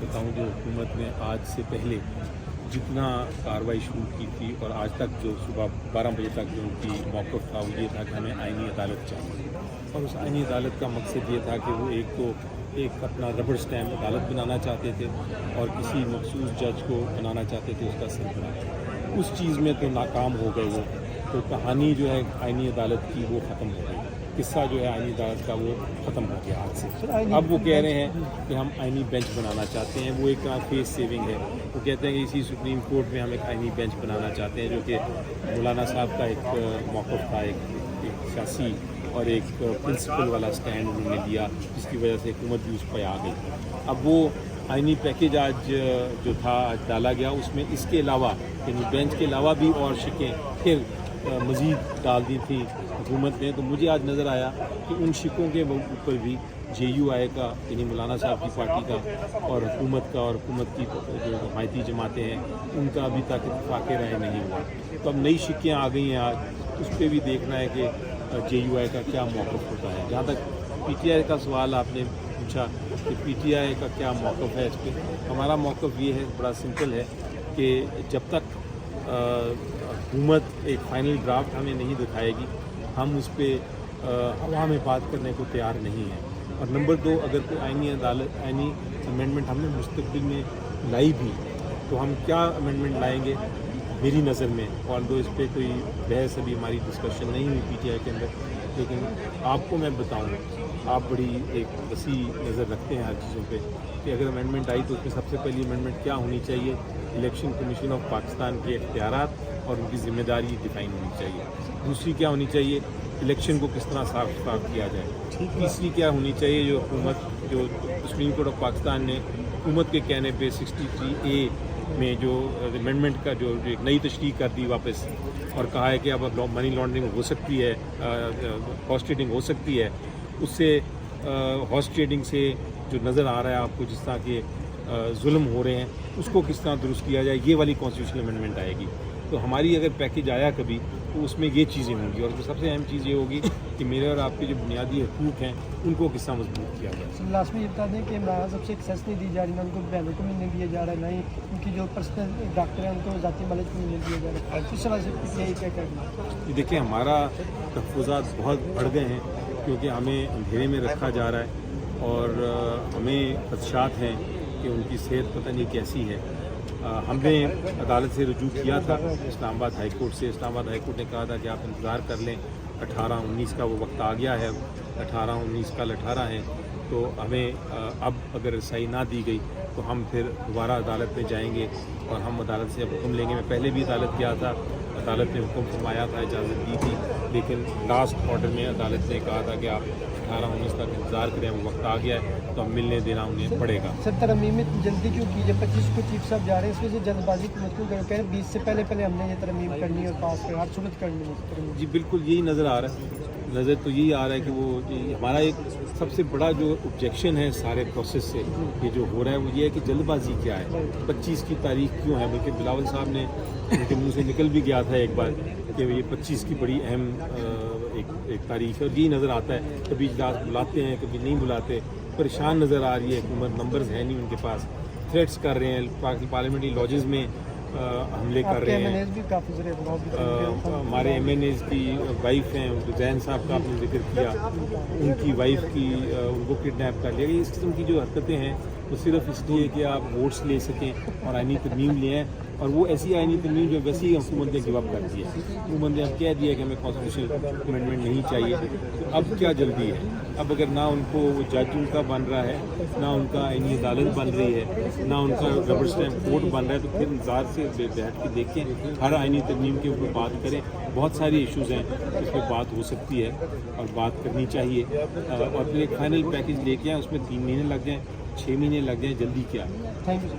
बताऊं जो हुकूमत ने आज से पहले जितना कार्रवाई शुरू की थी और आज तक जो सुबह 12 बजे तक जो उनकी मौक़िफ़ था वो ये था कि हमें आईनी अदालत चाहिए। और उस आईनी अदालत का मकसद ये था कि वो एक अपना रबड़ स्टैम्प अदालत बनाना चाहते थे और किसी मखसूस जज को बनाना चाहते थे उसका सरबराह। उस चीज़ में तो नाकाम हो गए वो, तो कहानी जो है आईनी अदालत की वो ख़त्म हो गई, किस्सा जो है आईनी अदालत का वो ख़त्म हो गया आज से। अब वो कह रहे हैं कि हम आईनी बेंच बनाना चाहते हैं, वो एक तरह फेस सेविंग है। वो कहते हैं कि इसी सुप्रीम कोर्ट में हम एक आईनी बेंच बनाना चाहते हैं, जो कि मौलाना साहब का एक मौक़िफ़ था, एक सियासी और एक प्रिंसिपल वाला स्टैंड उन्होंने लिया, जिसकी वजह से हुकूमत भी उस पर आ गई। अब वो आईनी पैकेज आज जो था आज डाला गया, उसमें इसके अलावा यानी बेंच के अलावा भी और शिकें फिर मज़ीद डाल दी थी हुकूमत ने। तो मुझे आज नज़र आया कि उन शिकों के ऊपर भी JUI का यानी मौलाना साहब की पार्टी का और हुकूमत का और हुकूमत की जो हमायती जमातें हैं उनका अभी तक इत्तेफाक़ राय नहीं हुआ। तो अब नई शिकें आ गई हैं आज, उस पर भी देखना है कि JUI का क्या मौक़िफ़ होता है। जहाँ तक PTI का सवाल आपने पूछा कि PTI का क्या मौक़िफ़ है इस पर, हमारा मौक़िफ़ ये है, बड़ा सिंपल है कि जब तक हुकूमत एक फ़ाइनल ड्राफ्ट हमें नहीं दिखाएगी हम उस पर हवा में बात करने को तैयार नहीं हैं। और नंबर 2, अगर कोई आईनी अमेंडमेंट हमने मुस्तक़बिल में लाई भी तो हम क्या अमेंडमेंट लाएंगे मेरी नज़र में, और दो इस पर कोई बहस अभी हमारी डिस्कशन नहीं हुई PTI के अंदर। लेकिन आपको मैं बताऊं, आप बड़ी एक वसी नज़र रखते हैं हर चीज़ों पे, कि अगर अमेंडमेंट आई तो उसमें सबसे पहली अमेंडमेंट क्या होनी चाहिए, इलेक्शन कमीशन ऑफ पाकिस्तान के इख्तियारात और उनकी ज़िम्मेदारी डिफ़ाइन होनी चाहिए। दूसरी क्या होनी चाहिए, इलेक्शन को किस तरह साफ सुथरा किया जाए। तीसरी क्या होनी चाहिए, जो हुकूमत जो सुप्रीम कोर्ट ऑफ पाकिस्तान ने हुकूमत के कहने पे 63A में जो अमेंडमेंट का जो एक नई तशरीह कर दी वापस, और कहा है कि अब मनी लॉन्ड्रिंग हो सकती है, हॉर्स ट्रेडिंग हो सकती है, उससे हॉर्स ट्रेडिंग से जो नज़र आ रहा है आपको जिस तरह के जुल्म हो रहे हैं उसको किस तरह दुरुस्त किया जाए, ये वाली कॉन्स्टिट्यूशनल अमेंडमेंट आएगी। तो हमारी अगर पैकेज आया कभी तो उसमें ये चीज़ें होंगी, और सबसे अहम चीज़ ये होगी कि मेरे और आपके जो बुनियादी हकूक़ हैं उनको किस तरह मजबूत किया जाए। लास्ट में ये बता दें कि इमरान साहब से एक्सेस नहीं दी जा रही, ना उनको बयानों को मिलने दिया जा रहा है, ना ही उनकी जो पर्सनल डॉक्टर हैं उनको ज़ाती मालिक को मिलने दिया जा रहा है। इस तरह से यही क्या करना। देखिए, हमारा तहफ़्फ़ुज़ात बहुत बढ़ गए हैं क्योंकि हमें अंधेरे में रखा जा रहा है और हमें खदशात हैं कि उनकी सेहत पता नहीं कैसी है। हमने अदालत से रुजू किया था इस्लामाबाद हाई कोर्ट से। इस्लामाबाद हाई कोर्ट ने कहा था कि आप इंतज़ार कर लें, 18-19 का वो वक्त आ गया है, 18-19 कल 18 है, तो हमें अब अगर रसाई ना दी गई तो हम फिर दोबारा अदालत में जाएंगे और हम अदालत से अब हुक्म लेंगे। मैं पहले भी अदालत गया था, अदालत ने हुक्म फरमाया था, इजाज़त दी थी, लेकिन लास्ट ऑर्डर में अदालत ने कहा था कि आप 18-19 तक इंतज़ार करें, वो वक्त आ गया है तो हम मिलने देना उन्हें पड़ेगा। सर, तरमीम में जल्दी क्यों कीजिए? 25 को चीफ साहब जा रहे हैं, इसमें से जल्दबाजी क्यों कह रहे हैं? 20 से पहले हमने ये तरमीम करनी है और पास कर हर सूरत करनी है। जी बिल्कुल, यही नज़र आ रहा है, नज़र तो यही आ रहा है कि वो हमारा एक सबसे बड़ा जो ऑब्जेक्शन है सारे प्रोसेस से ये जो हो रहा है वो ये है कि जल्दबाजी क्या है, 25 की तारीख क्यों है। बल्कि बिलावल साहब ने उनके मुंह से निकल भी गया था एक बार कि ये 25 की बड़ी अहम एक तारीख है, और यही नज़र आता है। कभी इजलास बुलाते हैं, कभी नहीं बुलाते, परेशान नज़र आ रही है हुकूमत, नंबर्स है नहीं उनके पास, थ्रेट्स कर रहे हैं, पार्लियामेंट्री लॉजेस में हमले कर रहे हैं। हमारे MNAs की वाइफ हैं, जैन साहब का आपने जिक्र किया, उनकी वाइफ की उनको किडनैप कर लिया। इस किस्म की जो हरकतें हैं वो सिर्फ इसलिए कि आप वोट्स ले सकें और आईनी तरमीम ले आएँ, और वो ऐसी आईनी तरमीम जो वैसे ही हुकूमत ने गिव अप कर दी है। हुकूमत ने अब कह दिया कि हमें कॉन्स्टिट्यूशनल अमेंडमेंट नहीं चाहिए, तो अब क्या जल्दी है? अब अगर ना उनको वो जज उनका बन रहा है, ना उनका आईनी अदालत बन रही है, ना उनका रबर स्टैम्प कोर्ट बन रहा है, तो फिर इंतज़ार से बैठ के देखें, हर आईनी तरमीम के ऊपर बात करें। बहुत सारी इशूज़ हैं इस पर बात हो सकती है और बात करनी चाहिए, और फिर एक फाइनल पैकेज लेके आए, उसमें 3 महीने लग जाएँ, 6 महीने लग जाएँ, जल्दी क्या है। Thank you.